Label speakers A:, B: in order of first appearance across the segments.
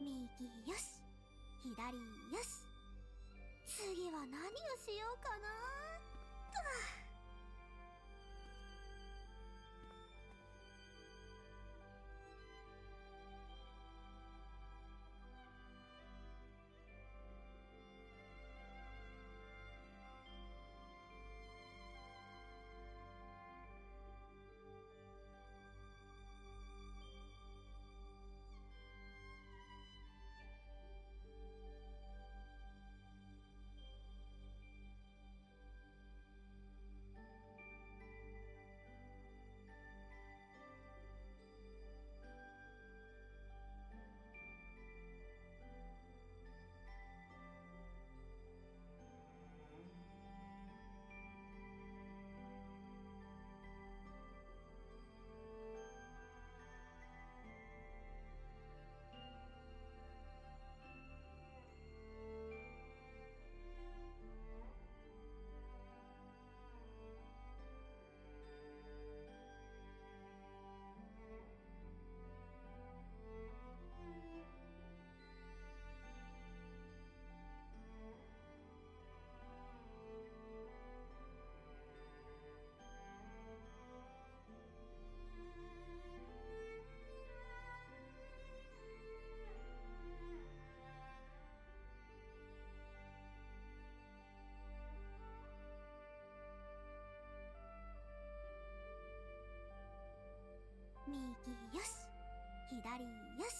A: 右よし、左よし。次は何をしようかなと。右よし、左よし。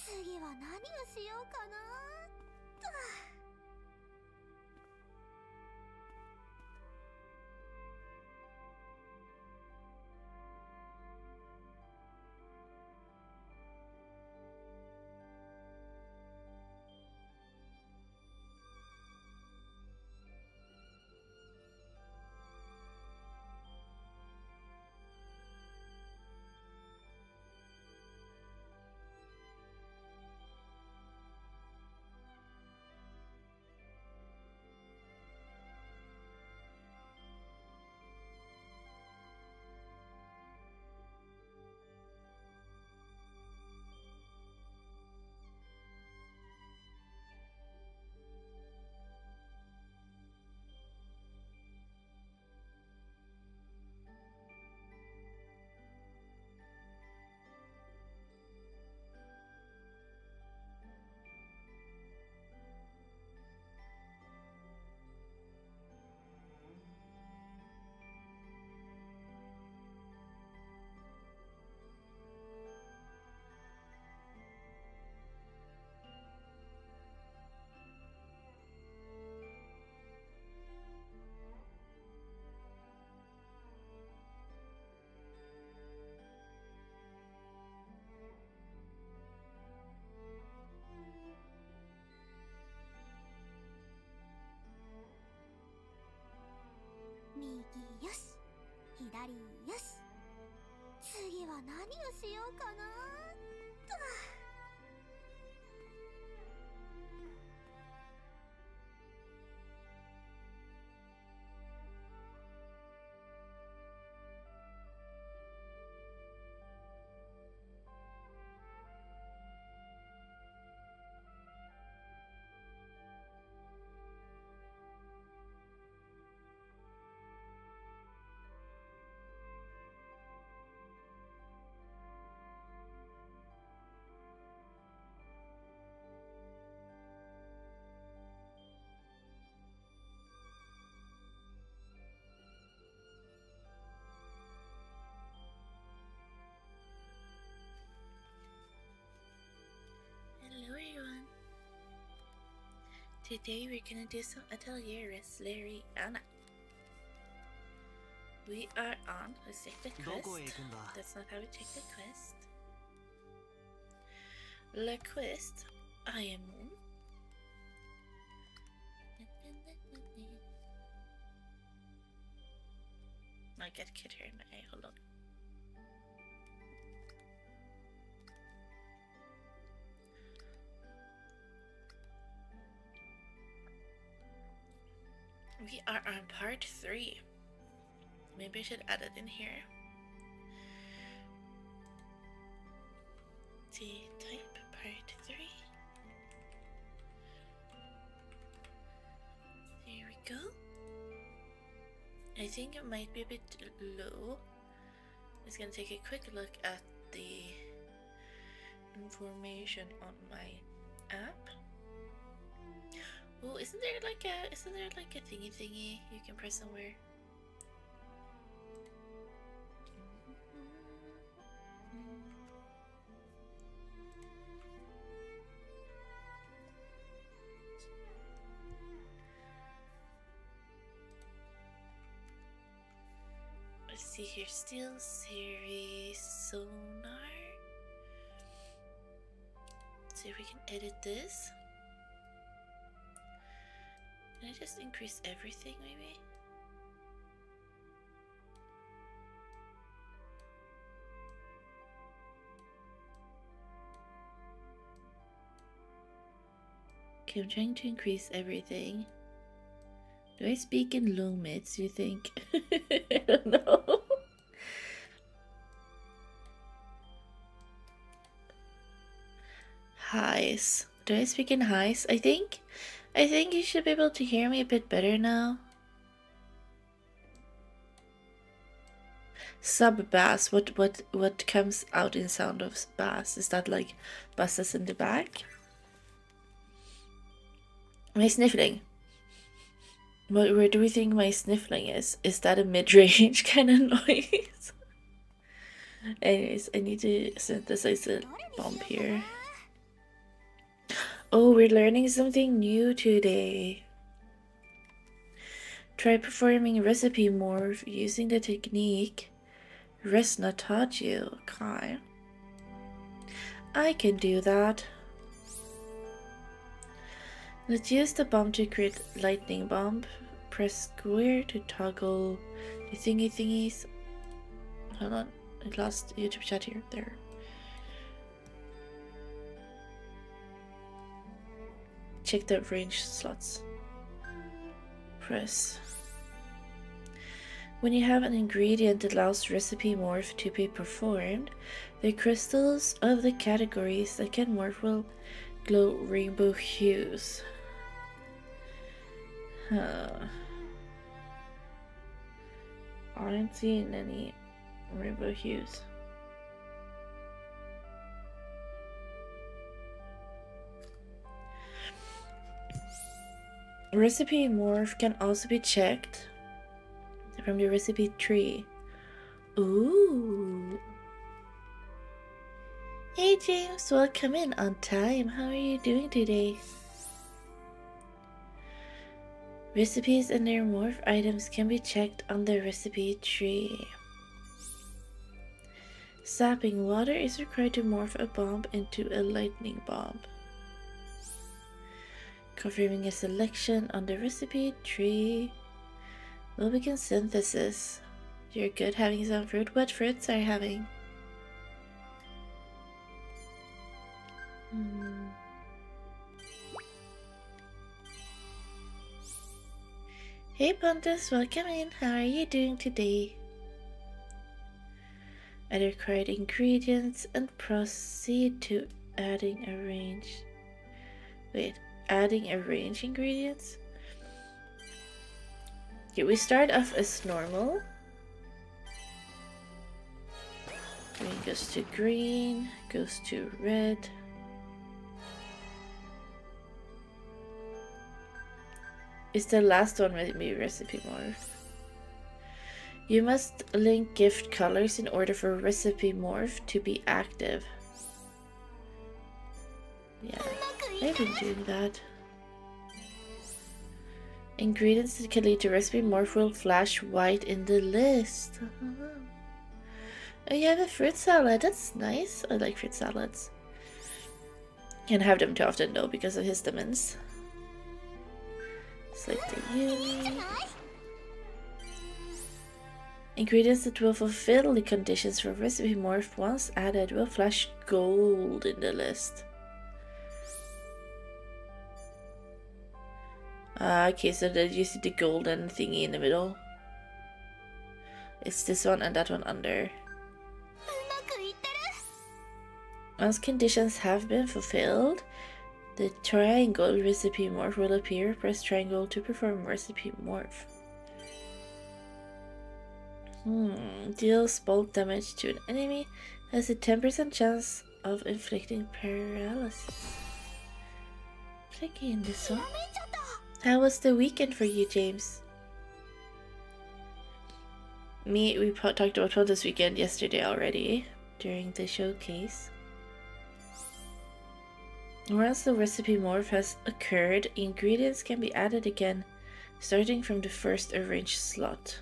A: 次は何をしようかなと。右よし、左よし。次は何をしようかなと。
B: Hello everyone! Today we're gonna do some Atelier Resleriana. We are on, let's take the quest. That's not how we take the quest. LURKIT, I am in. I get a kid here in my eye, hold on. We are on part 3. Maybe I should add it in here. T type part think it might be a bit low. Just gonna take a quick look at the information on my app. Oh, isn't there like a thingy you can press somewhere? Let's see here, still series sonar. Let's see if we can edit this. Can I just increase everything maybe? Okay, I'm trying to increase everything. Do I speak in lumits, you think? I don't know. Highs. Do I speak in highs? I think you should be able to hear me a bit better now. Sub bass. What comes out in sound of bass? Is that like buses in the back? My sniffling. Where do we think my sniffling is? Is that a mid-range kind of noise? Anyways, I need to synthesize a bump here. Oh, we're learning something new today. Try performing recipe morph using the technique Resna taught you. Okay. I can do that. Let's use the bomb to create lightning bomb. Press square to toggle the thingies. Hold on, I lost YouTube chat here. There. Check the range slots. Press. When you have an ingredient that allows recipe morph to be performed, the crystals of the categories that can morph will glow rainbow hues. Aren't seeing any rainbow hues. Recipe morph can also be checked from the recipe tree. Ooh. Hey James, welcome in on time. How are you doing today? Recipes and their morph items can be checked on the recipe tree. Sapping water is required to morph a bomb into a lightning bomb. Confirming a selection on the recipe tree. We'll begin synthesis. You're good having some fruit. What fruits are you having? Hey Pontus, welcome in. How are you doing today? Add required ingredients and proceed to adding a range. Wait, adding a range ingredients? Okay, we start off as normal. Green goes to green, goes to red. Is the last one with me recipe morph? You must link gift colors in order for recipe morph to be active. Yeah, I've been doing that. Ingredients that can lead to recipe morph will flash white in the list. Oh, you have a fruit salad. That's nice. I like fruit salads. Can't have them too often though because of histamines. Select the uni. Ingredients that will fulfill the conditions for recipe morph once added will flash gold in the list. Okay, so then you see the golden thingy in the middle. It's this one and that one under. Once conditions have been fulfilled, the triangle recipe morph will appear. Press triangle to perform recipe morph. Deals bulk damage to an enemy, has a 10% chance of inflicting paralysis. Tricky in this one. How was the weekend for you, James? We talked about this weekend yesterday already during the showcase. Once the recipe morph has occurred, ingredients can be added again, starting from the first arranged slot.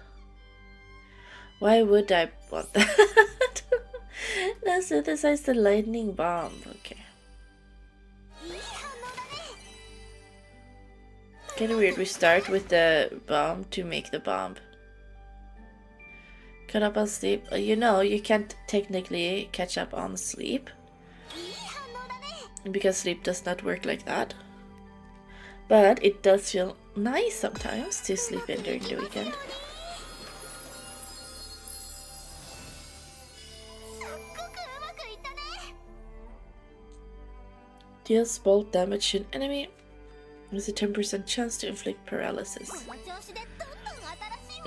B: Why would I want that? Now synthesize the lightning bomb. Okay. Kinda weird, we start with the bomb to make the bomb. Cut up on sleep. You know, you can't technically catch up on sleep. Because sleep does not work like that. But it does feel nice sometimes to sleep in during the weekend. Deals bulk damage to an enemy. There's a 10% chance to inflict paralysis.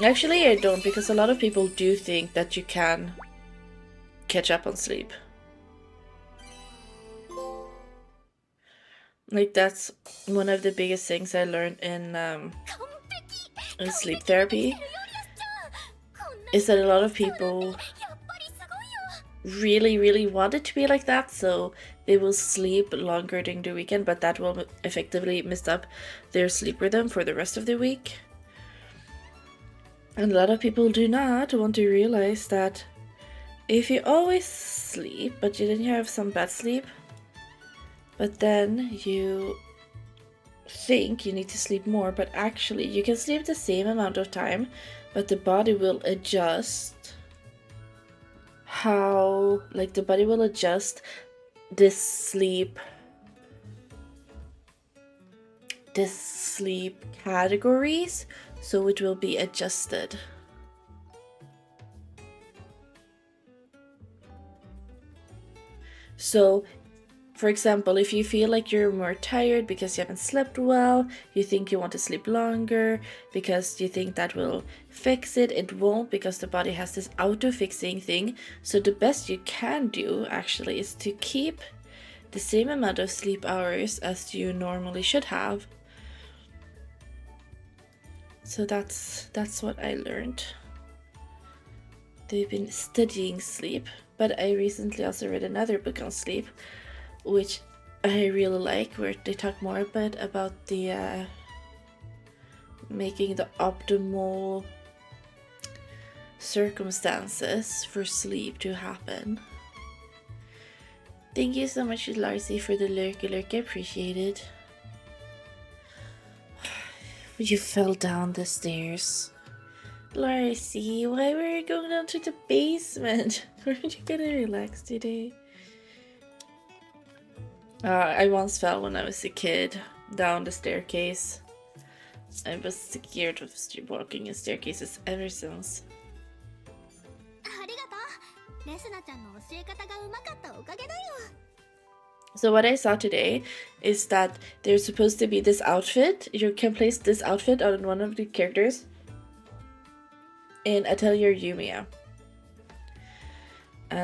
B: Actually, I don't, because a lot of people do think that you can catch up on sleep. Like, that's one of the biggest things I learned in sleep therapy, is that a lot of people really want it to be like that, so they will sleep longer during the weekend, but that will effectively mess up their sleep rhythm for the rest of the week. And a lot of people do not want to realize that if you always sleep, but then you have some bad sleep, but then you think you need to sleep more, but actually you can sleep the same amount of time, but the body will adjust the body will adjust this sleep categories, so it will be adjusted. So, for example, if you feel like you're more tired because you haven't slept well, you think you want to sleep longer because you think that will fix it, it won't, because the body has this auto-fixing thing. So the best you can do actually is to keep the same amount of sleep hours as you normally should have. So that's what I learned. They've been studying sleep, but I recently also read another book on sleep, which I really like, where they talk more about the making the optimal circumstances for sleep to happen. Thank you so much, Larcy, for the lurk. I appreciate it. You fell down the stairs. Larcy, why were you going down to the basement? Weren't you gonna relax today? I once fell when I was a kid down the staircase. I was scared of walking in staircases ever since. So what I saw today is that there's supposed to be this outfit. You can place this outfit on one of the characters in Atelier Resleriana.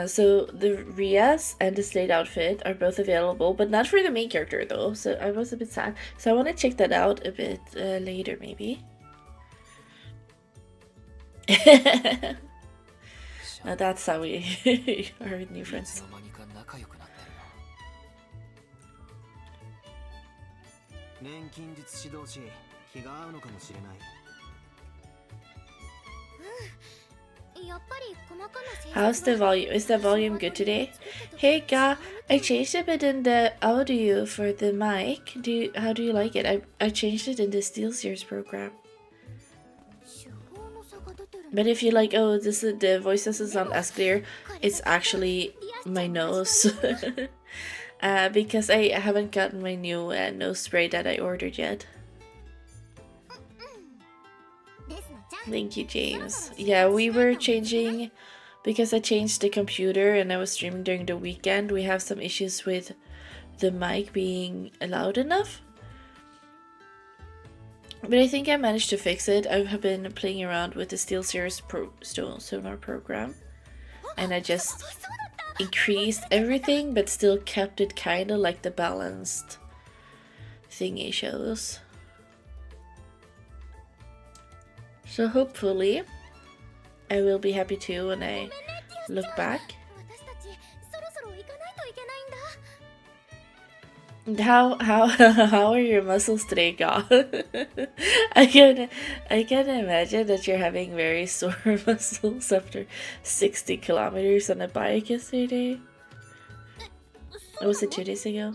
B: So the Rias and the Slate outfit are both available, but not for the main character though, so I was a bit sad. So I want to check that out a bit later maybe. That's how we are new friends. How's the volume? Is the volume good today? Hey Ga, I changed a bit in the audio for the mic. How do you like it? I changed it in the SteelSeries program. But if you like, oh, the voice doesn't sound as clear, it's actually my nose. Because I haven't gotten my new nose spray that I ordered yet. Thank you, James. Yeah, we were changing, because I changed the computer and I was streaming during the weekend. We have some issues with the mic being loud enough. But I think I managed to fix it. I have been playing around with the SteelSeries sonar program, and I just increased everything but still kept it kind of like the balanced thingy shows. So hopefully I will be happy too when I look back. How how are your muscles today, God? I can imagine that you're having very sore muscles after 60 kilometers on a bike yesterday. Or was it 2 days ago?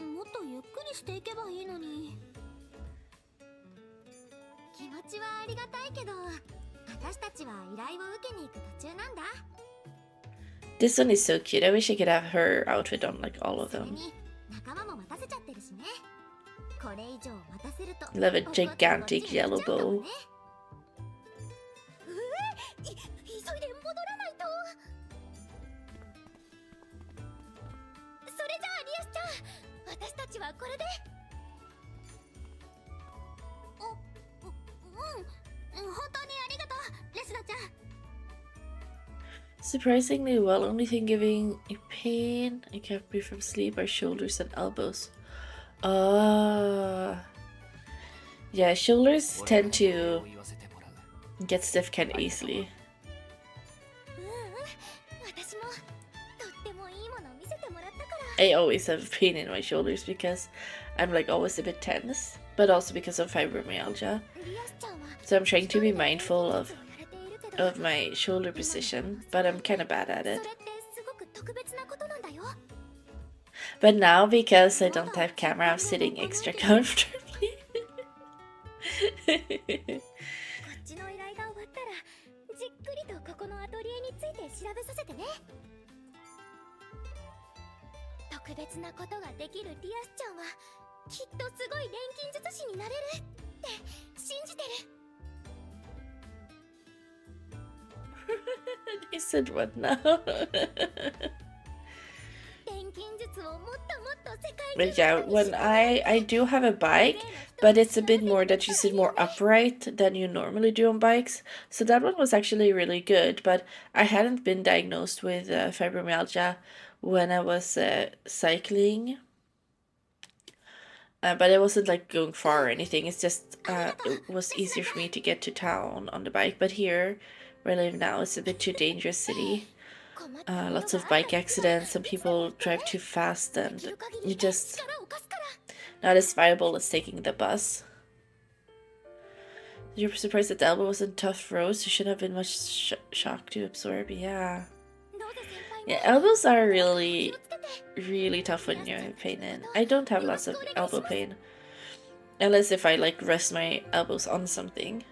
B: This one is so cute. I wish I could have her outfit on like all of them. Love a gigantic yellow bow. Surprisingly well, only thing giving a pain I kept me from sleep are shoulders and elbows. Yeah, shoulders tend to get stiff kind of easily. I always have pain in my shoulders because I'm like always a bit tense, but also because of fibromyalgia. So I'm trying to be mindful of my shoulder position, but I'm kind of bad at it. But now, because I don't have camera, I'm sitting extra comfortably. He said what now? But yeah, when I do have a bike, but it's a bit more that you sit more upright than you normally do on bikes. So that one was actually really good, but I hadn't been diagnosed with fibromyalgia when I was cycling. But I wasn't like going far or anything. It's just it was easier for me to get to town on the bike. But here, where I live now, it's a bit too dangerous city. Lots of bike accidents, some people drive too fast, and you just not as viable as taking the bus. You're surprised that the elbow wasn't tough roast. You shouldn't have been much shock to absorb. Yeah, elbows are really tough when you're in pain, and I don't have lots of elbow pain unless if I like rest my elbows on something.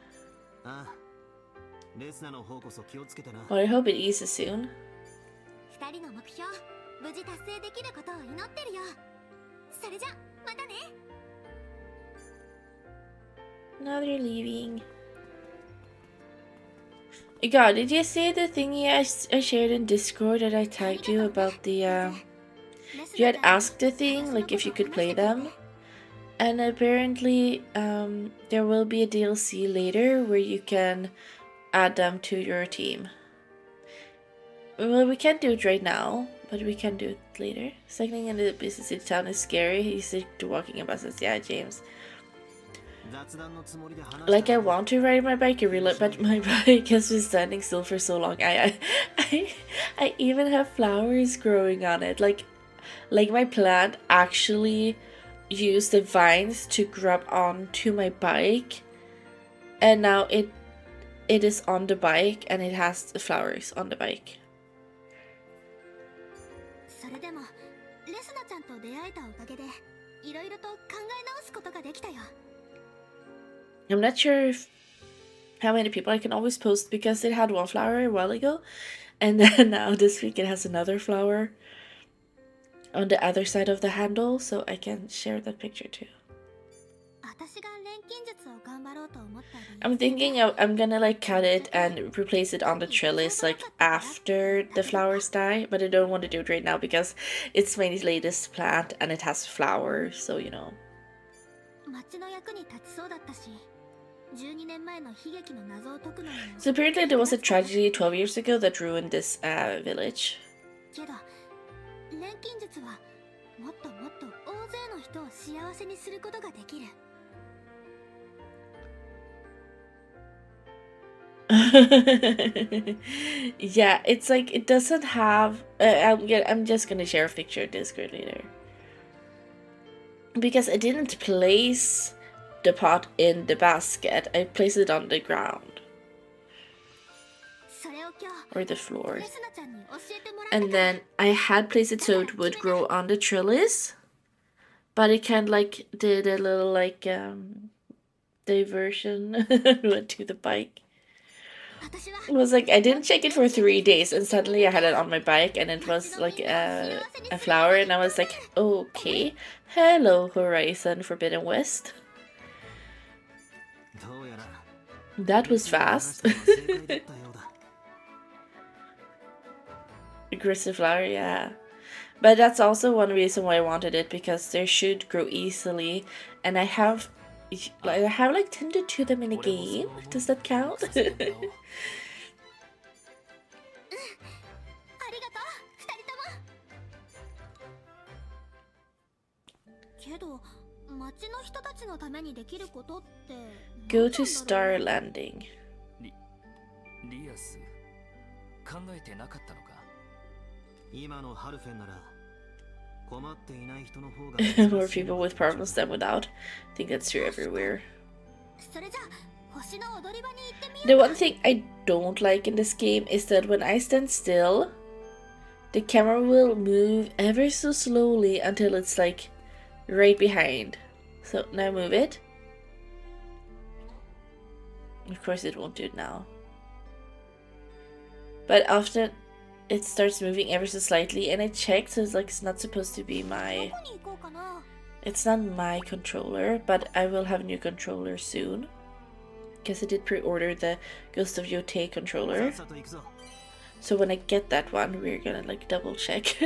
B: Well, I hope it eases soon. Now they're leaving. God, did you see the thingy I shared in Discord that I tagged you about the you had asked the thing like if you could play them, and apparently there will be a DLC later where you can add them to your team. Well, we can't do it right now, but we can do it later. Cycling in the busy city town is scary. He's sick to walking on buses. Yeah, James. Like, I want to ride my bike, but my bike has been standing still for so long. I even have flowers growing on it. Like my plant actually used the vines to grab onto my bike, and now it is on the bike and it has the flowers on the bike. I'm not sure how many people I can always post, because it had one flower a while ago, and then now this week it has another flower on the other side of the handle, so I can share that picture too. I'm thinking I'm gonna like cut it and replace it on the trellis like after the flowers die, but I don't want to do it right now because it's my latest plant and it has flowers, so you know. So apparently there was a tragedy 12 years ago that ruined this village.
A: けど錬金術はもっともっと大勢の人を幸せにすることができる。
B: Yeah, it's like it doesn't have. I'm just gonna share a picture of Discord later because I didn't place the pot in the basket. I placed it on the ground or the floor, and then I had placed it so it would grow on the trellis, but it kind of like did a little like diversion went to the bike. It was like I didn't check it for 3 days and suddenly I had it on my bike and it was like a flower and I was like, okay, hello Horizon Forbidden West. That was fast. Aggressive flower, yeah. But that's also one reason why I wanted it, because they should grow easily and I have like tended to them in a game. Does that count? Go to Star Landing. More people with problems than without. I think that's true everywhere. The one thing I don't like in this game is that when I stand still, the camera will move ever so slowly until it's like right behind. So now move it. Of course it won't do it now. But often it starts moving ever so slightly and I checked, so it's like it's not supposed to be my... It's not my controller, but I will have a new controller soon. Because I did pre-order the Ghost of Yotei controller. So when I get that one, we're gonna like double check.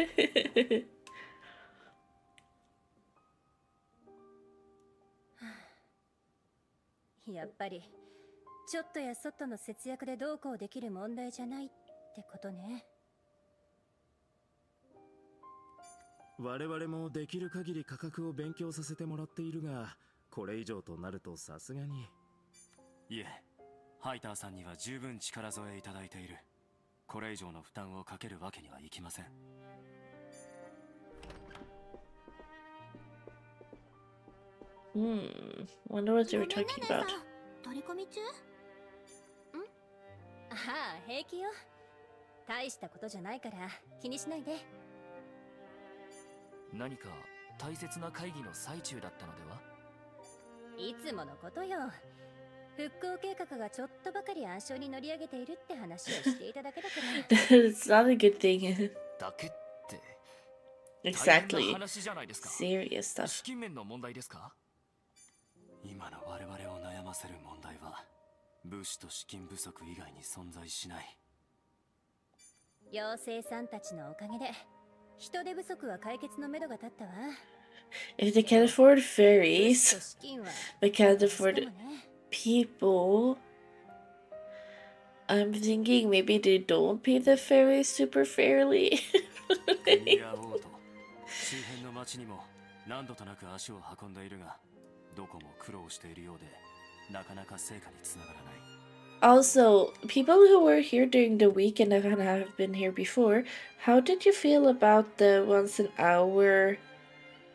C: やっぱりちょっとやそっとの節約でどうこうできる問題じゃないってことね。
D: 我々もできる限り価格を勉強させてもらっているが、これ以上となるとさすがに。
E: いえ、ハイターさんには十分力添えいただいている。これ以上の負担をかけるわけにはいきません。
B: Wonder what they were talking about.
A: 取り込み中？
C: ああ、平気よ。大したことじゃないから気にしないで。
E: 何か大切な会議の最中だったのでは？
C: いつものことよ。復興計画がちょっとばかり暗礁に乗り上げているって話をしていただけだから。
B: It's not a good thing.
E: だけって。
B: Exactly.
E: 話じゃないですか。
B: Serious stuff.
E: 資金面の問題ですか？今の我々を悩ませる問題は物資と資金不足以外に存在しない。
C: 妖精さんたちのおかげで人手不足は解決のめどが立ったわ。
B: If they can't afford ferries, they can't afford people. I'm thinking maybe they don't pay the ferries super fairly.
E: 周辺の町にも何度となく足を運んでいるが、どこも苦労しているようで、なかなか成果につながらない。
B: Also, people who were here during the week and have been here before, how did you feel about the once an hour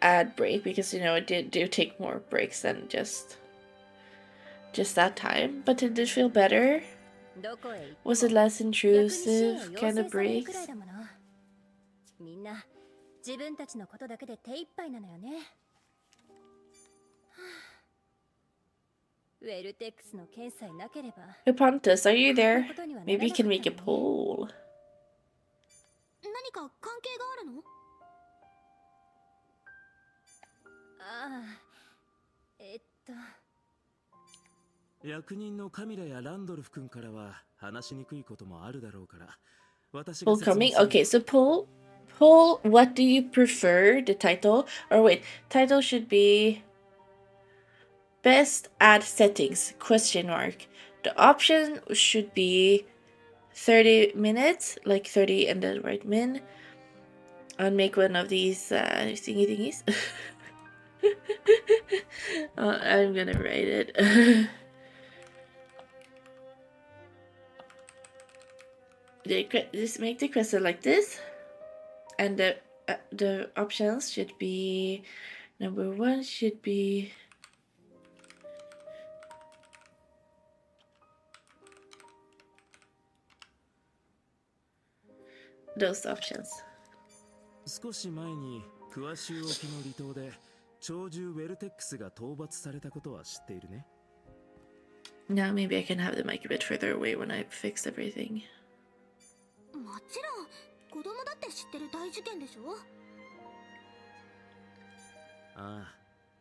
B: ad break? Because you know it do take more breaks than just that time. But did it feel better? Was it less intrusive kind of breaks?
C: みんな自分たちのことだけで手一杯なのよね。ウェルテックスの検査なければ。
B: Pontus, are you there? Maybe you can make a poll.
A: 何か関係があるの？
C: ああ、
D: 役人のカミラやランドルフ君からは話しにくいこともあるだろうから。私が
B: Poll coming? Okay, so poll, what do you prefer? The title? Or wait, title should be best add settings, question mark. The option should be 30 minutes, like 30 and then write min. I'll make one of these thingy thingies. I'm gonna write it. Just make the question like this, and the options should be, number 1 should be those options.
D: 少し前にクワ州沖の離島で鳥獣ウェルテックスが討伐されたことは知っているね。
B: Now maybe I can have the mic a bit further away when I fix everything.
A: もちろん子供だって知ってる大事件でしょ。
D: ああ、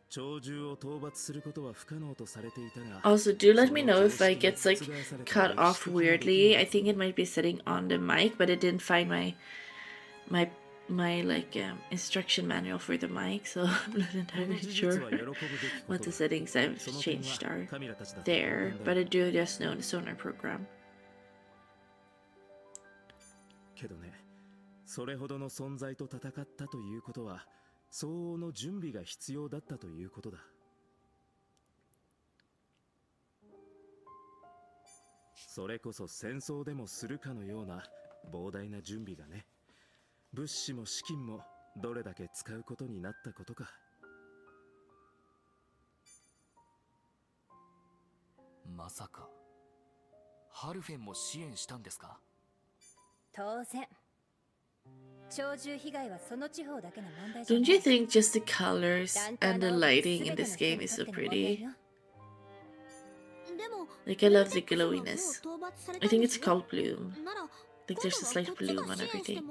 D: 鳥獣を討伐することは不可能とされていたが。
B: Also, do let me know if I gets like cut off weirdly. I think it might be sitting on the mic, but it didn't find my like instruction manual for the mic, so I'm not entirely sure what the settings I've changed are there, but I do just know the sonar program.
D: けどね、それほどの存在と戦ったということは相応の準備が必要だったということだ。それこそ戦争でもするかのような膨大な準備がね。物資も資金もどれだけ使うことになったことか。
E: まさかハルフェンも支援したんですか？
C: 当然。鳥獣被害はその地方だけの問題じゃ
B: Don't
C: ない。
B: you think just the colors and the lighting in this game is so pretty?
A: でも
B: Like I love the glowiness. I think it's called bloom.
A: なら
B: Like there's a slight bloom on everything.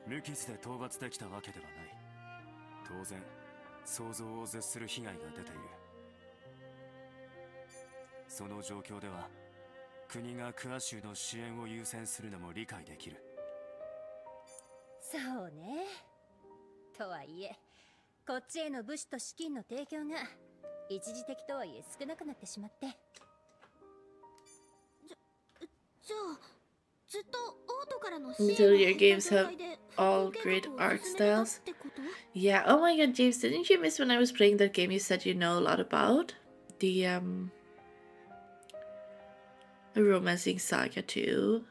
E: 無傷で討伐できたわけではない。当然想像を絶する被害が出ている。その状況では国がクア州の支援を優先するのも理解できる。
C: そうね。とはいえ、こっちへの物資と資金の提供が一時的とはいえ少なくなってしまって。
A: じゃあずっとオートからの
B: Until your games have all great art styles. Yeah, oh my god, James, didn't you miss when I was playing that game you said you know a lot about? The Romancing Saga 2.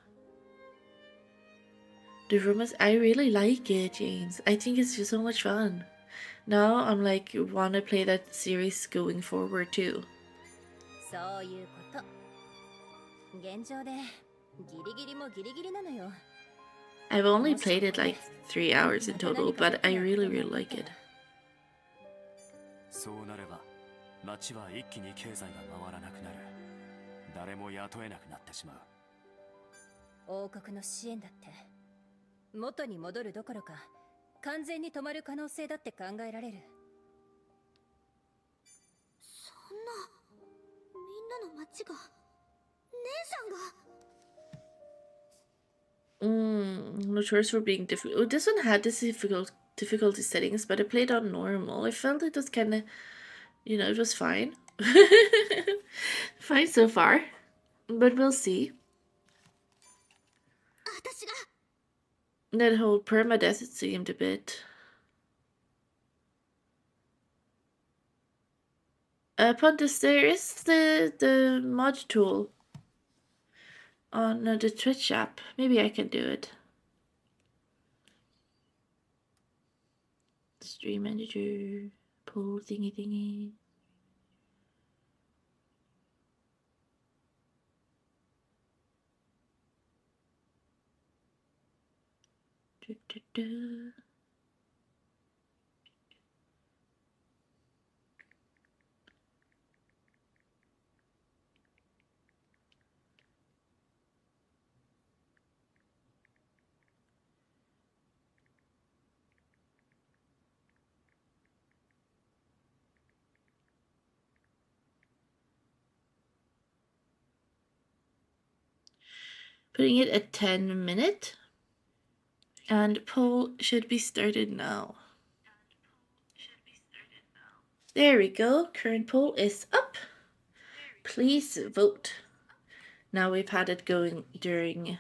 B: The romance, I really like it, James. I think it's just so much fun. Now I'm like, wanna play that series going forward too.
C: そういうこと。現状でギリギリもギリギリなのよ。
B: I've only played it like 3 hours in total, but I really like it.
E: そうなれば町は一気に経済が回らなくなる。誰も雇えなくなってしまう。
C: 王国の支援だって元に戻るどころか完全に止まる可能性だって考えられる。
A: そんなみんなの町が姉さんが
B: No choice for being difficult. Oh, this one had this difficulty settings, but I played on normal. I felt it was kind of, you know, it was fine. Fine so far, but we'll see.
A: 私が
B: That whole permadeath, it seemed a bit. Pontus, there is the mod tool on the Twitch app. Maybe I can do it. Stream manager, poll thingy thingy. Putting it at 10 minutes. And poll should be started now. There we go. Current poll is up. Please vote. Now we've had it going during...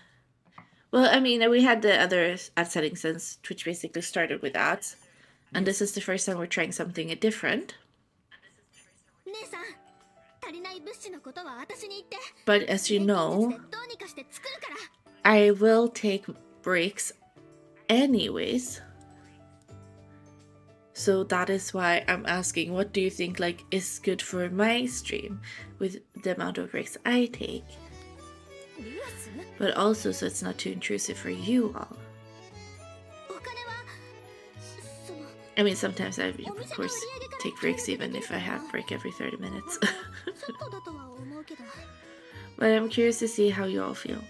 B: Well, I mean, we had the other ad settings since Twitch basically started with ads. And this is the first time we're trying something different. But as you know, I will take breaks anyways. So that is why I'm asking, what do you think like is good for my stream with the amount of breaks I take? But also so it's not too intrusive for you all. I mean, sometimes I, of course, take breaks even if I have break every 30 minutes. But I'm curious to see how you all feel.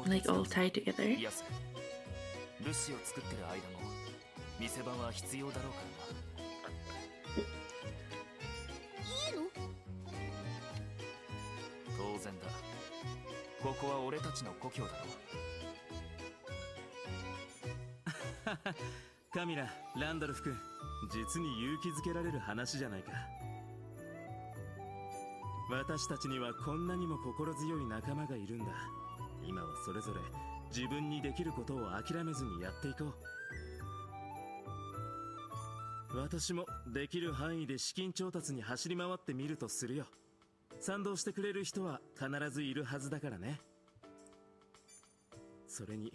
B: Like all tied together.
E: 店番は必要だろうからな。いいの？当然だ。ここは俺たちの故郷だろ。カミラ、ランドルフ君、実に勇気づけられる話じゃないか。私たちにはこんなにも心強い仲間がいるんだ。今はそれぞれ自分にできることを諦めずにやっていこう。私もできる範囲で資金調達に走り回ってみるとするよ。賛同してくれる人は必ずいるはずだからね。それに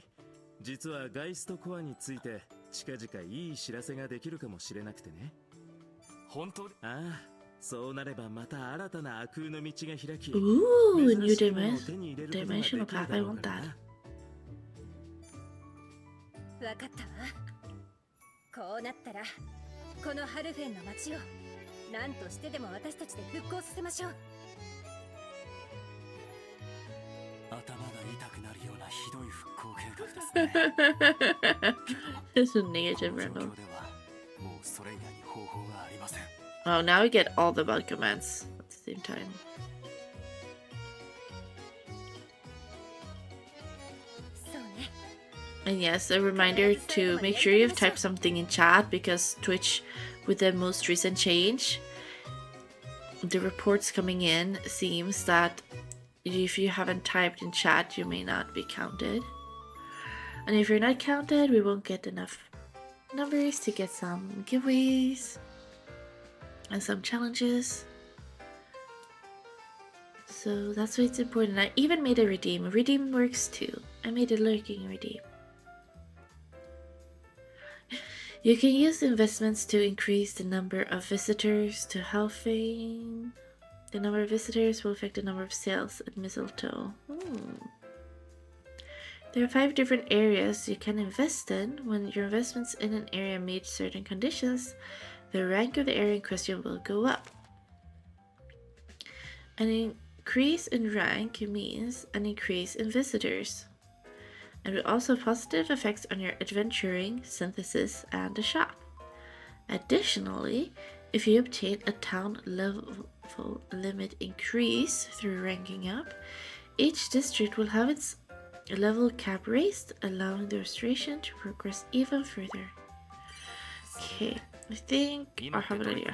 E: 実はガイストコアについて近々いい知らせができるかもしれなくてね。本当？ああ、そうなればまた新たな悪空の道が開き、
B: Ooh, new dimensional path. I want that.
C: わかったわ。こうなったらこのハルフェンの街を何としてでも私たちで復興させましょう。
E: 頭が痛くなるようなひどい復興計画ですね。
B: This is negative random.
E: もうそれ以外に方法がありません。
B: Oh, now we get all the bug commands at the same time. And yes, a reminder to make sure you've typed something in chat, because Twitch, with the most recent change, the reports coming in seems that if you haven't typed in chat, you may not be counted. And if you're not counted, we won't get enough numbers to get some giveaways and some challenges. So that's why it's important. I even made a redeem. Redeem works too. I made a lurking redeem. You can use investments to increase the number of visitors to Helfane. The number of visitors will affect the number of sales at Mistletoe. There are 5 different areas you can invest in. When your investments in an area meet certain conditions, the rank of the area in question will go up. An increase in rank means an increase in visitors, and will also have positive effects on your adventuring, synthesis, and the shop. Additionally, if you obtain a town level limit increase through ranking up, each district will have its level cap raised, allowing the restoration to progress even further. Okay, I think I have an idea.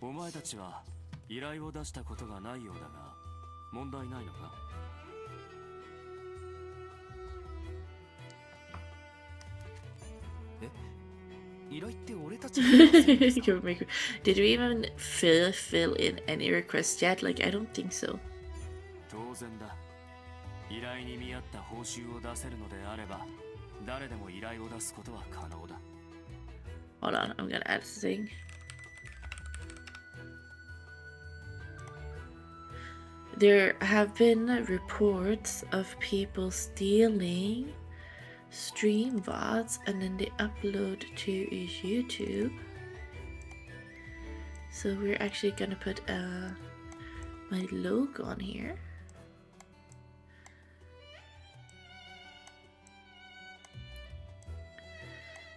E: お前たちは依頼を出したことがないようだが、問題ないのか？え？依頼って俺たちが出すんですか？
B: Did we even fill in any requests yet? Like, I don't think so.
E: 当然だ。依頼に見合った報酬を出せるのであれば、誰でも依頼を出すことは可能だ。
B: Hold on, I'm gonna add something. There have been reports of people stealing stream VODs and then they upload to YouTube. So we're actually gonna put my logo on here.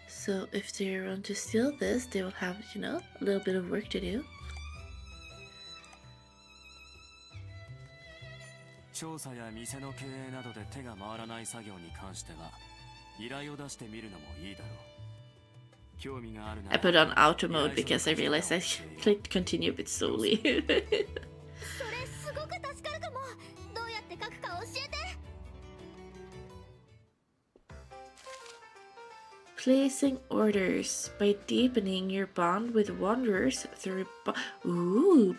B: So if they want to steal this, they will have, you know, a little bit of work to do.
E: 調査や店の経営などで手が回らない作業に関しては依頼を出してみるのもいいだろ
B: I put on auto mode because I realized I clicked continue a bit slowly.
A: それすごく助かるかも。どうやって書くか教えて。
B: Placing orders by deepening your bond with wanderers through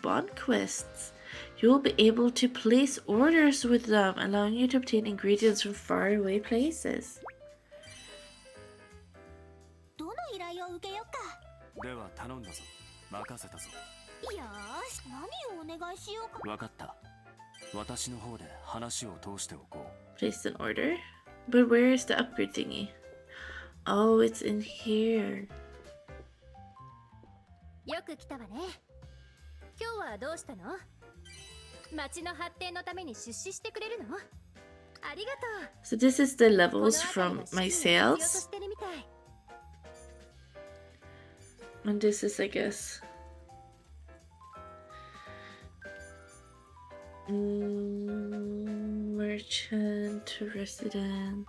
B: bond quests. You will be able to place orders with them, allowing you to obtain ingredients from faraway places.
A: どの依頼を受けようか。
E: では頼んだぞ。任せたぞ。
A: よーし、何をお願いしようか。
E: わかった。私の方で話を通しておこう。
B: Placed an order? But where is the upgrade thingy? Oh, it's in here.
C: よく来たわね。今日はどうしたの？町の発展のために出資してくれるの？ありがとう。
B: So this is the levels from my sales. And this is, I guess, merchant, resident,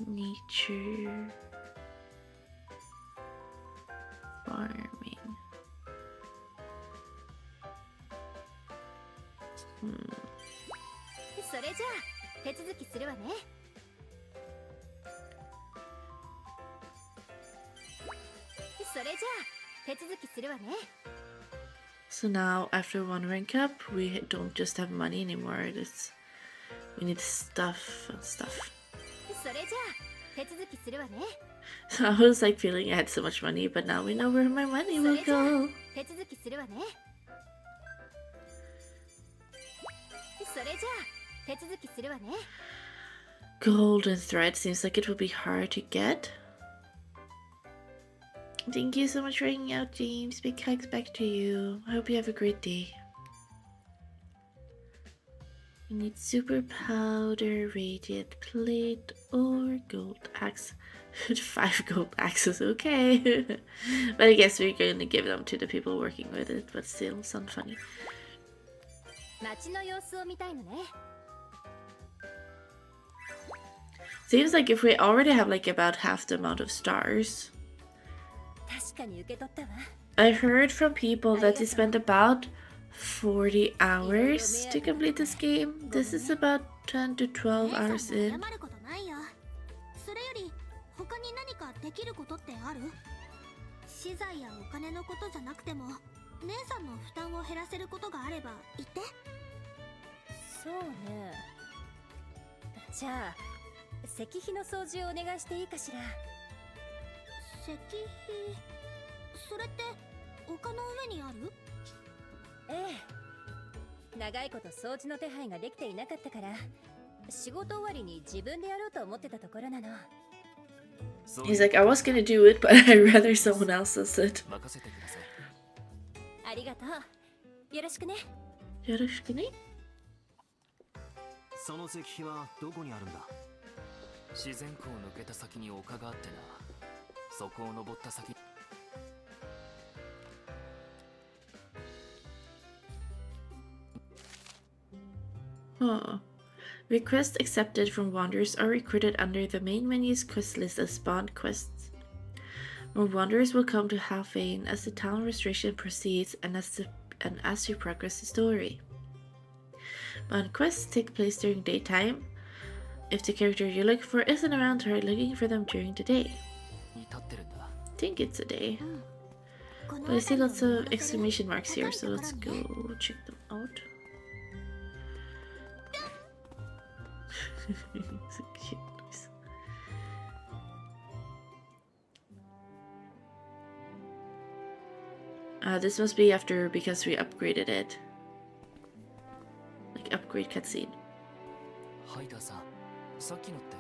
B: nature, farming. Hmm.
C: それじゃあ手続きするわね。それじゃあ手続きするわね。
B: So now, after one rank up, we don't just have money anymore. We need stuff and stuff.
C: それじゃあ手続きするわね。
B: So I was like feeling I had so much money, but now we know where my money will go.
C: 手続きするわね。それじゃあ手続きするわね。
B: Golden thread seems like it will be hard to get. Thank you so much for hanging out, James. Big hugs back to you. I hope you have a great day. We need super powder, radiant plate, or gold axe. 5 gold axes, okay. But I guess we're going to give them to the people working with it, but still sound funny.
C: 街の様子を見たいのね。
B: Seems like if we already have like about half the amount of stars.
C: 確かに受け取ったわ。
B: I heard from people that they spent about 40 hours to complete this game. This is about 10 to 12 hours in.
A: 謝ることないよ。それより他に何かできることってある？資材やお金のことじゃなくても姉さんの負担を減らせることがあれば言って。
C: そうね。じゃあ石碑の掃除をお願いしていいかしら。
A: 石碑、それって丘の上にある？
C: ええ。長いこと掃除の手配ができていなかったから仕事終わりに自分でやろうと思ってたところなの。
B: He's like, I was gonna do it, but I'd rather someone else does it.
E: 任せてください。
C: ありがとう。よろしくね。
B: よろしくね。
E: その石碑はどこにあるんだ？自然湖を抜けた先に丘があってな。そこを登った先。
B: Huh. Requests accepted from wanderers are recorded under the main menu's quest list as bond quests. More wanderers will come to Halfane as the town restoration proceeds and as you progress the story. Bond quests take place during daytime. If the character you're looking for isn't around, try looking for them during the day. I think it's a day. But I see lots of exclamation marks here, so let's go check them out. It's a cute noise. This must be after because we upgraded it. Like upgrade cutscene.
E: ハイダーさん、さっきのって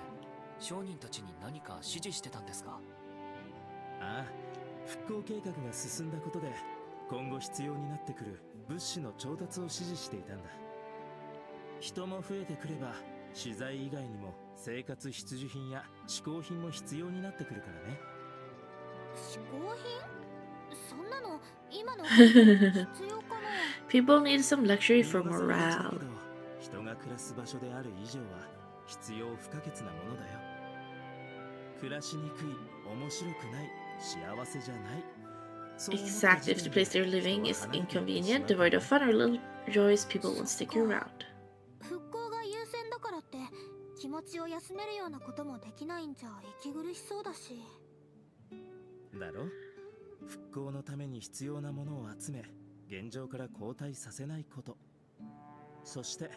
E: 商人たちに何か指示してたんですか？ああ、復興計画が進んだことで今後必要になってくる物資の調達を指示していたんだ。人も増えてくれば資材以外にも生活必需品や嗜好品も必要になってくるからね。
A: 嗜好品？そんなの今の必要かな？
B: People need some luxury for morale.
E: 人が暮らす場所である以上は必要不可欠なものだよ。
D: 暮らしにくい、面白くない、幸せじゃない。
B: Exactly. If the place they're living is inconvenient, devoid of fun or little joys, people won't stick around.
A: 復興が優先だからって気持ちを休めるようなこともできないんじゃ息苦しそうだし。
D: だろ。復興のために必要なものを集め、現状から後退させないこと。そして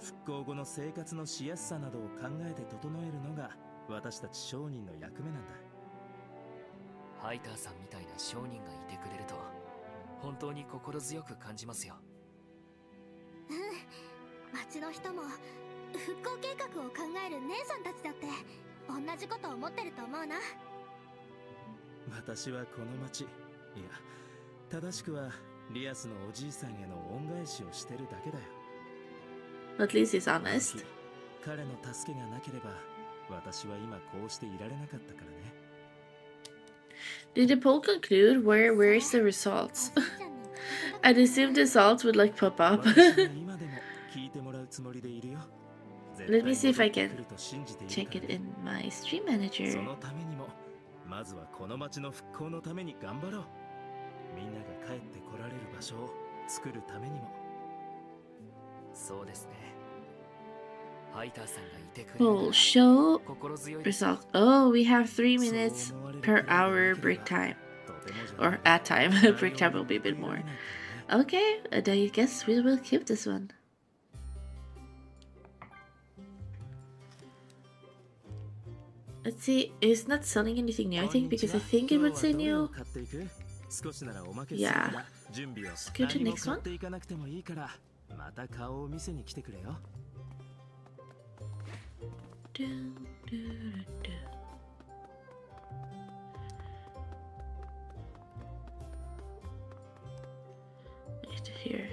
D: 復興後の生活のしやすさなどを考えて整えるのが私たち商人の役目なんだ。
E: ハイターさんみたいな商人がいてくれると本当に心強く感じますよ。
A: 町の人も復興計画を考える姉さんたちだって同じことを思ってると思うな。
D: 私はこの町、いや正しくはリアスのおじいさんへの恩返しをしてるだけだよ。
B: At least he's honest.
D: 彼の助けがなければ私は今こうしていられなかったからね。
B: Did the poll conclude? Where's the results? I'd assume the results would like pop up.
D: 私は今でも聞いてもらうつもりでいるよ。
B: Let me see if I
D: 絶対
B: can
D: 戻ってくると信じている
B: check
D: から
B: it
D: ね。
B: in my stream
D: そ
B: manager.
D: のためにもまずはこの町の復興のために頑張ろう。みんなが帰ってこられる場所を作るためにも。
E: そうですね。ハイターさんがいてくれる
B: Poll show
E: 心強いです。
B: results. Oh, we have 3 minutes per hour break time. Or at time. Break time will be a bit more. Okay, I guess we will keep this one. Let's see, it's not selling anything new, I think, because I think it would say new. Yeah. Let's go to the next one.
D: また顔を見せに来てくれよ。
B: Dun, dun, dun. Right here.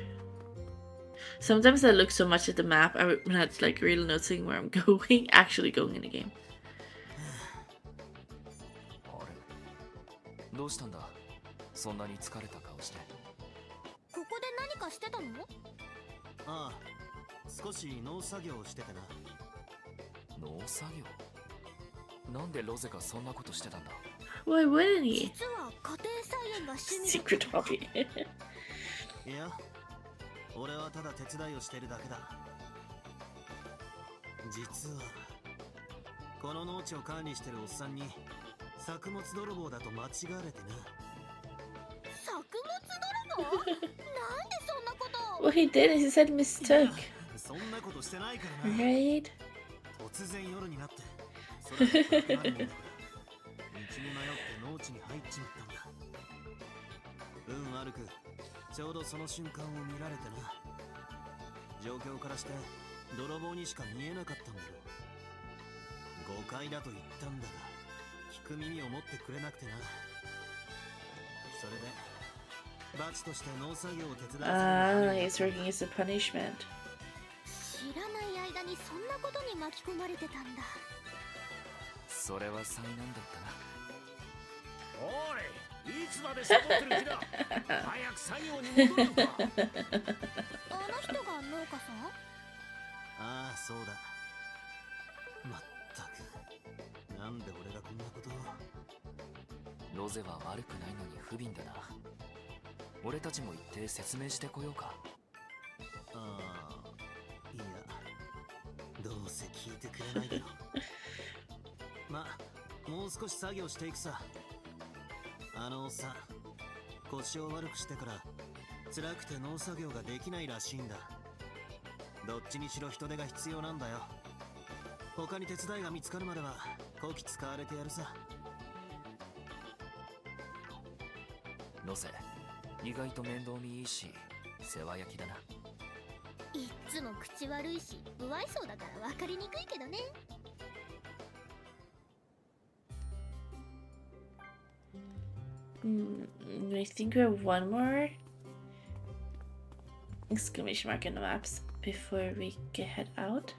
B: Sometimes I look so much at the map, I'm not like really noticing where I'm going, actually going in the game.
E: あれ、どうしたんだ、そんなに疲れた顔して。
A: ここで何かしてたの？
F: ああ、少し農作業をしててな。
E: 農作業？なんでロゼがそんなことしてたんだ？
B: Why wouldn't he?
A: 実は家庭菜園が趣味だ。
B: Secret hobby.
F: いや、俺はただ手伝いをしてるだけだ。実はこの農地を管理してるおっさんに作物泥棒だと間違われてな。
A: 作物泥棒？なんでそんなことを？
B: What he did is he said mistook.
F: そんなことしてないからな。
B: Right?
F: 突然夜になって空が暗くなるもんだから道に迷って農地に入っちまったんだ。運悪くちょうどその瞬間を見られてな。状況からして泥棒にしか見えなかったんだろう。誤解だと言ったんだが聞く耳を持ってくれなくてな。それで罰として農作業を手伝わせ
B: Ah, he's working as a punishment.
A: 知らない間にそんなことに巻き込まれてたんだ。
E: それは災難だったな。
G: おい、いつまでサボってる気だ。早く作業に戻るか。
A: あの人が農家さん？
F: ああ、そうだ。まったくなんで俺がこんなことを。
E: ロゼは悪くないのに不憫だな。俺たちも行って説明してこようか。
F: ああ、いや、どうせ聞いてくれないだろう。ま、もう少し作業していくさ。あのおっさん、腰を悪くしてから辛くて農作業ができないらしいんだ。どっちにしろ人手が必要なんだよ。他に手伝いが見つかるまではこき使われてやるさ。
E: ロゼ、意外と面倒見いいし世話焼きだな。
A: いっつも口悪いし不愛想だから分かりにくいけどね。
B: I think we have one more exclamation mark in the maps before we head out.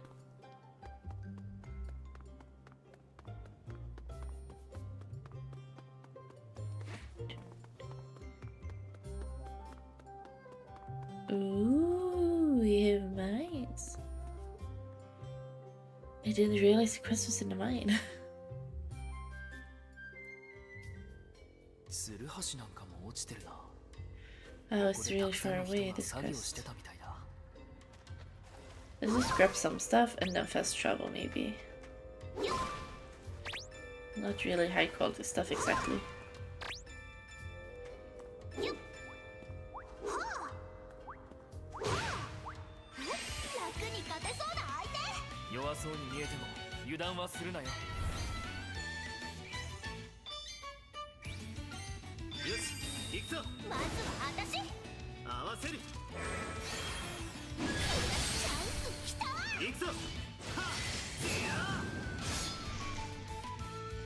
B: Ooh, we have mines. I didn't realize the quest was in the mine.
E: 橋なんかも落ちてるな。
B: Oh,
E: ここ
B: it's
E: で
B: really
E: たくさん
B: far
E: の人
B: away,
E: が
B: this
E: 作業して
B: quest.
E: たみたいだ。
B: Let's just grab some stuff and then fast travel, maybe. Not really high quality stuff exactly.
A: 楽に勝てそうな相手。
E: 弱そうに見えても油断はするなよ。
F: よし行くぞ。
A: まずは私。
F: 合わせる。
A: チャンスきた。
F: 行くぞ。はっ。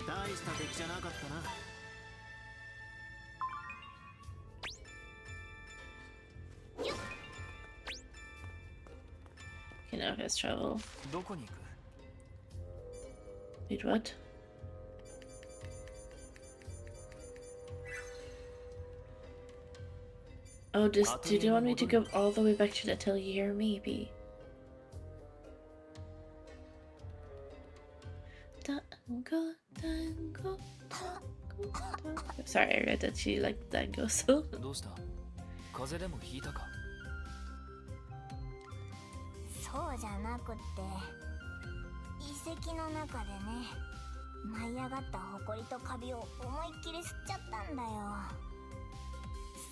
F: 大した敵じゃなかったな。
B: Okay, now fast travel.
E: どこに行く？
B: Wait, what? Oh, do they want me to go all the way back to the atelier? Maybe. Tango, tango, tango, tango. Sorry, I read that she liked tango, so.
E: どうした？風邪でもひいたか？
H: そうじゃなくって遺跡の中でね、舞い上がった埃とカビを思いっきり吸っちゃったんだよ。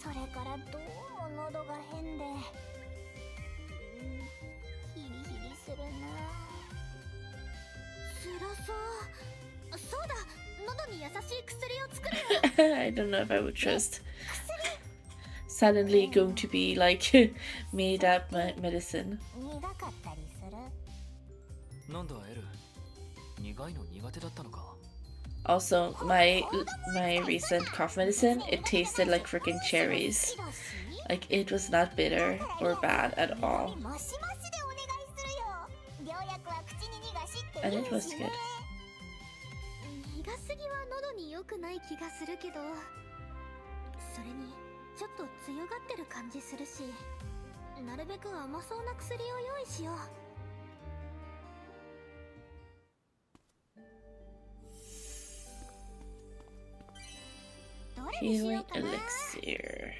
H: それからどうも喉が変で、ヒリヒリするな。
A: 辛そう。そうだ、喉に優しい薬を作るよ。
B: I don't know if I would trust suddenly going to be like made up medicine.
H: 苦かったりする？
E: なんだエル、苦いの苦手だったのか？
B: Also, my recent cough medicine, it tasted like freaking cherries. Like it was not bitter or bad at all.
H: マシマシでお願いするよ。良薬は口に逃がしって
B: And
H: 言
B: it
H: う
B: was
H: し
B: good.
H: ね。
A: 苦すぎは喉に良くない気がするけど、それにちょっと強がってる感じするし、なるべく甘そうな薬を用意しよう。 どれにしよ
B: Healing
A: うかな。
B: elixir.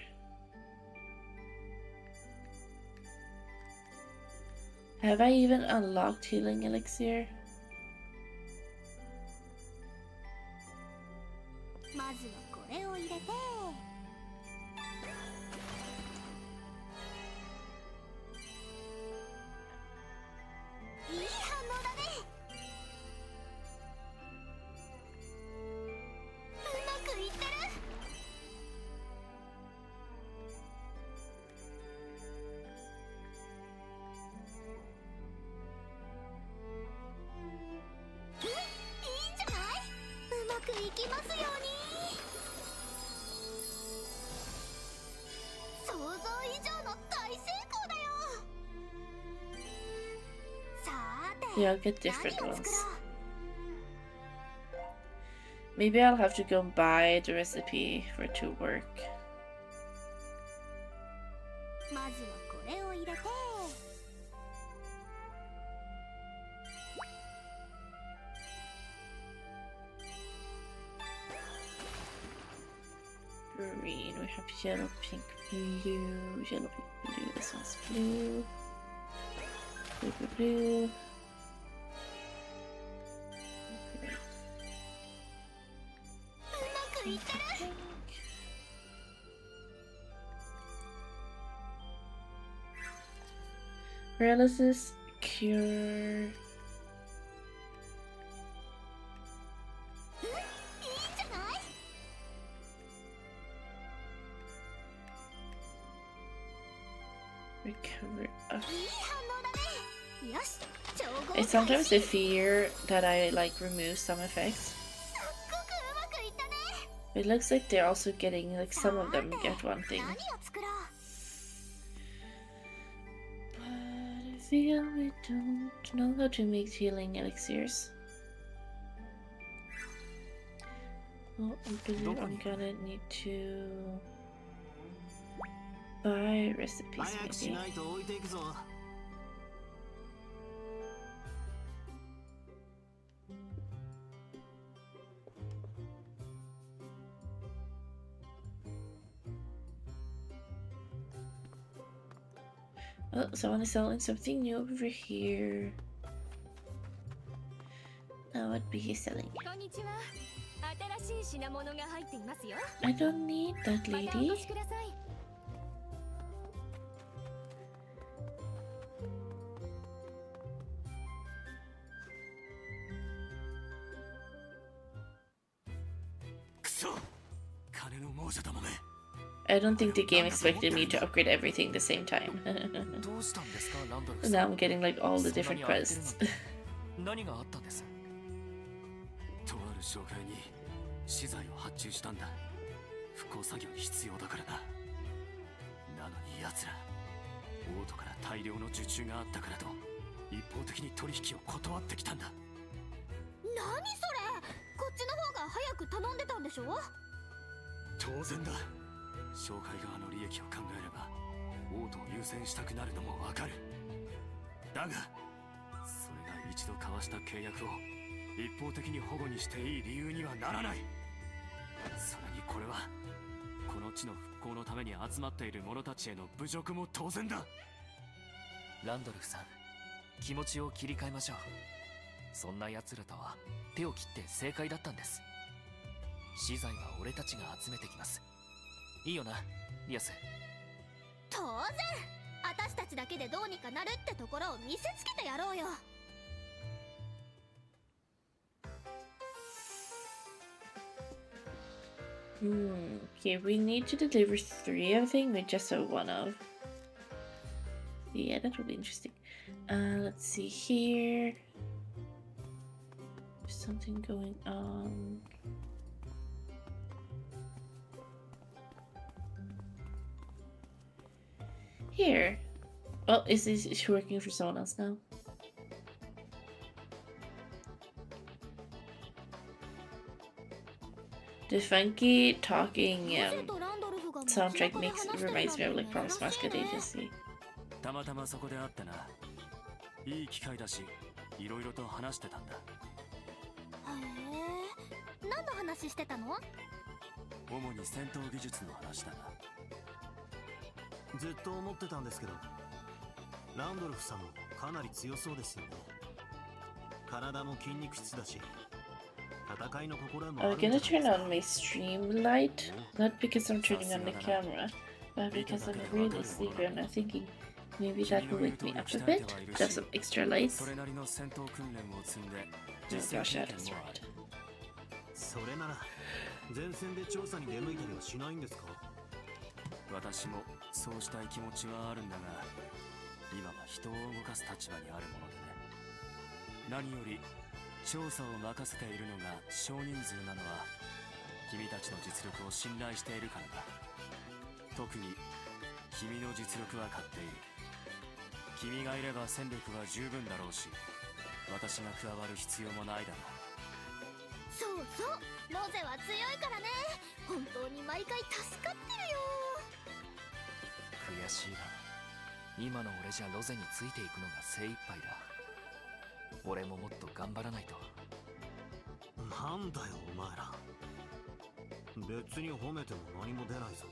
B: Have I even unlocked healing elixir?
A: まずはこれを入れて、いい反応だね。うまくいってる。いいんじゃない？うまくいきますように。 想像以上の大成功だよ。さーて、
B: Yeah, I'll get different
A: 何を
B: ones.
A: 作ろう。
B: Maybe I'll have to go buy the recipe for it to work.
A: まずはこれを入れて、
B: Green, we have yellow, pink, blue, yellow, pink, blue. This one's blue. Blue, blue, blue. Okay.
A: うまくいってる。
B: Pink. Paralysis cure.
A: いいんじゃない？
B: Recover.
A: いい反応だね。よし、調合
B: I sometimes fear that I like remove some effects.
A: すっごくうまくいったね。
B: It looks like they're also getting like some of them get one thing.
A: 何を作ろう。
B: But I feel we don't know how to make healing elixirs. Well, I believe I'm gonna need to buy recipes
F: 早くし
B: maybe.
F: ないと置いていくぞ。
B: I Oh, someone is selling something new over here. Now what be he selling?
C: こんにちは。新しい品物が入っていますよ。
B: I don't need that
C: またお
B: lady.
C: 越しください。
F: くそ、金の亡者どもめ。
B: I don't think the game expected me to upgrade everything the same time.
E: どうしたんですか、ランドルフ
B: Now
E: さん。
B: I'm getting like all the different quests.
E: 何があったんです？
F: とある商会に資材を発注したんだ。復興作業に必要だからな。なのに奴ら王都から大量の受注があったからと一方的に取引を断ってきたんだ。
A: 何それ、こっちの方が早く頼んでたんでしょ。
F: 当然だ。商会側の利益を考えれば王都を優先したくなるのもわかる。だがそれが一度交わした契約を一方的に保護にしていい理由にはならない。それにこれはこの地の復興のために集まっている者たちへの侮辱も当然だ。
E: ランドルフさん、気持ちを切り替えましょう。そんな奴らとは手を切って正解だったんです。資材は俺たちが集めてきます。いいよな、リアス。
A: 当然、私たちだけでどうにかなるってところを見せつけてやろうよ。
B: Okay, we need to deliver 3 of things we just saw 1 of. Yeah, that will be interesting. Let's see here. There's something going on. Here. Oh, is she working for someone else now? The funky talking soundtrack reminds me of like Promise Masquerade Agency.
F: たまたまそこで会ってな。いい機会だし、いろいろと話してたんだ。
A: へえ、何の話してたの？
F: 主に戦闘技術の話だな。ずっと思ってたんですけど、ランドルフさんもかなり強そうですよね。体も筋肉質だし、戦いの心もある
B: I'm
F: んじゃな
B: gonna
F: いですか。
B: turn on my stream light, not because I'm turning on the camera, but because I'm really sleepy and I'm thinking maybe that will wake me up a bit to have some extra lights.
F: それなりの戦闘訓練を積んで
B: Oh
F: 実践
B: gosh,
F: 経
B: that
F: 験
B: is
F: もあ
B: right.
F: る。それなら前線で調査に出向いたりはしないんですか？私もそうしたい気持ちはあるんだが、今は人を動かす立場にあるものでね。何より調査を任せているのが少人数なのは君たちの実力を信頼しているからだ。特に君の実力は買っている。君がいれば戦力は十分だろうし、私が加わる必要もないだろう。
A: そうそう、ロゼは強いからね。本当に毎回助かってるよ。
E: 悔しいが、今の俺じゃロゼについていくのが精一杯だ。俺ももっと頑張らないと。
F: なんだよお前ら。別に褒めても何も出ないぞ。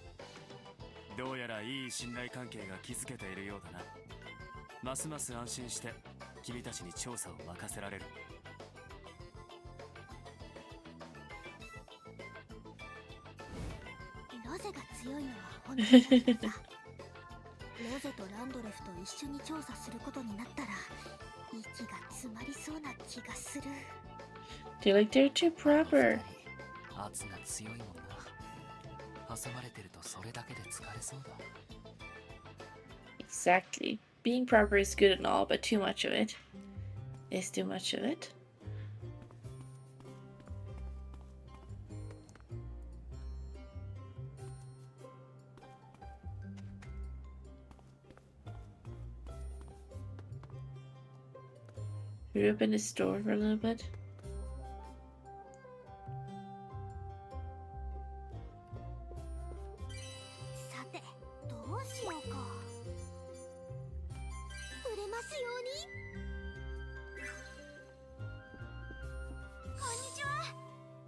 F: どうやらいい信頼関係が築けているようだな。ますます安心して君たちに調査を任せられる。
A: ロゼが強いのは本当だけどさ。ロゼとランドレフと一緒に調査することになったら息が詰まりそうな気がする。
B: They like they're too proper.
E: 圧が強いもんな。挟まれてるとそれだけで疲れそうだ。
B: Exactly. Being proper is good and all, but too much of it is too much of it. Should we open the store for a little bit?
A: さて、どうしようか。売れますように。
C: こんにちは。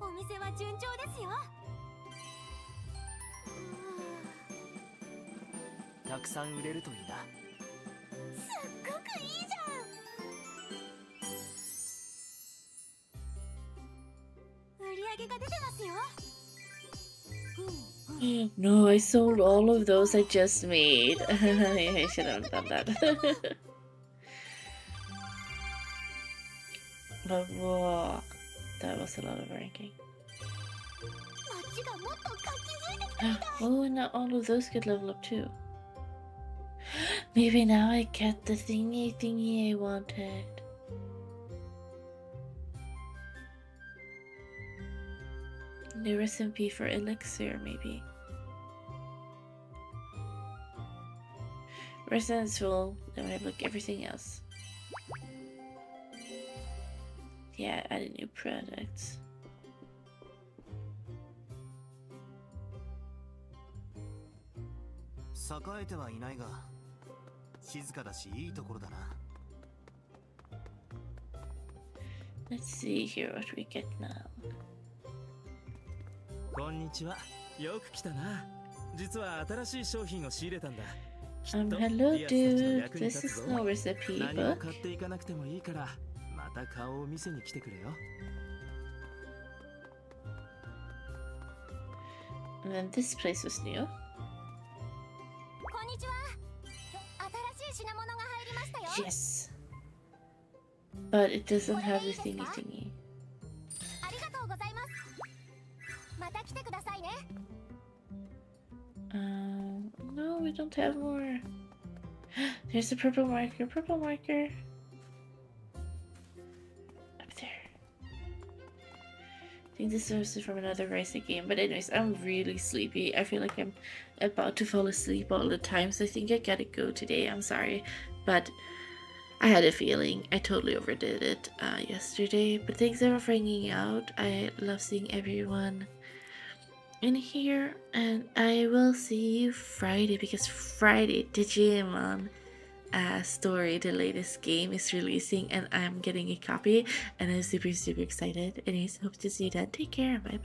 C: お店は順調ですよ。
E: たくさん売れるといいな。
A: くいいじゃん。売り上げが出てますよ。
B: No, I sold all of those I just made. I shouldn't have done that. But whoa, that was a lot of ranking.
A: 街がもっと活気づいてきたみたい。
B: Oh, now all of those could level up too. Maybe now I get the thingy I wanted. New recipe for elixir, maybe. Residence full, then we have like everything else. Yeah, added new products.
F: 栄えてはいないが、静かだしいいところだな。
B: Let's see here what we get now.
D: こんにちは。よく来たな。実は新しい商品を仕入れたんだ。
B: Hello dude, this is no recipe
D: 何も
B: book.
D: 買っていかなくてもいいから、また顔を見せに来てくれよ。
B: And then this place was new.
H: こんにちは。新しい品物が入りましたよ。
B: Yes. But it doesn't have the thingy.
H: ありがとうございます。また来てくださいね。
B: No, we don't have more. There's a purple marker. Purple marker. Up there. I think this is from another racing game. But anyways, I'm really sleepy. I feel like I'm about to fall asleep all the time. So I think I gotta go today. I'm sorry. But I had a feeling. I totally overdid it yesterday. But thanks everyone for hanging out. I love seeing everyone in here, and I will see you Friday, because Friday Digimon Story, the latest game, is releasing and I'm getting a copy and I'm super excited. Anyways, hope to see you then. Take care. Bye bye.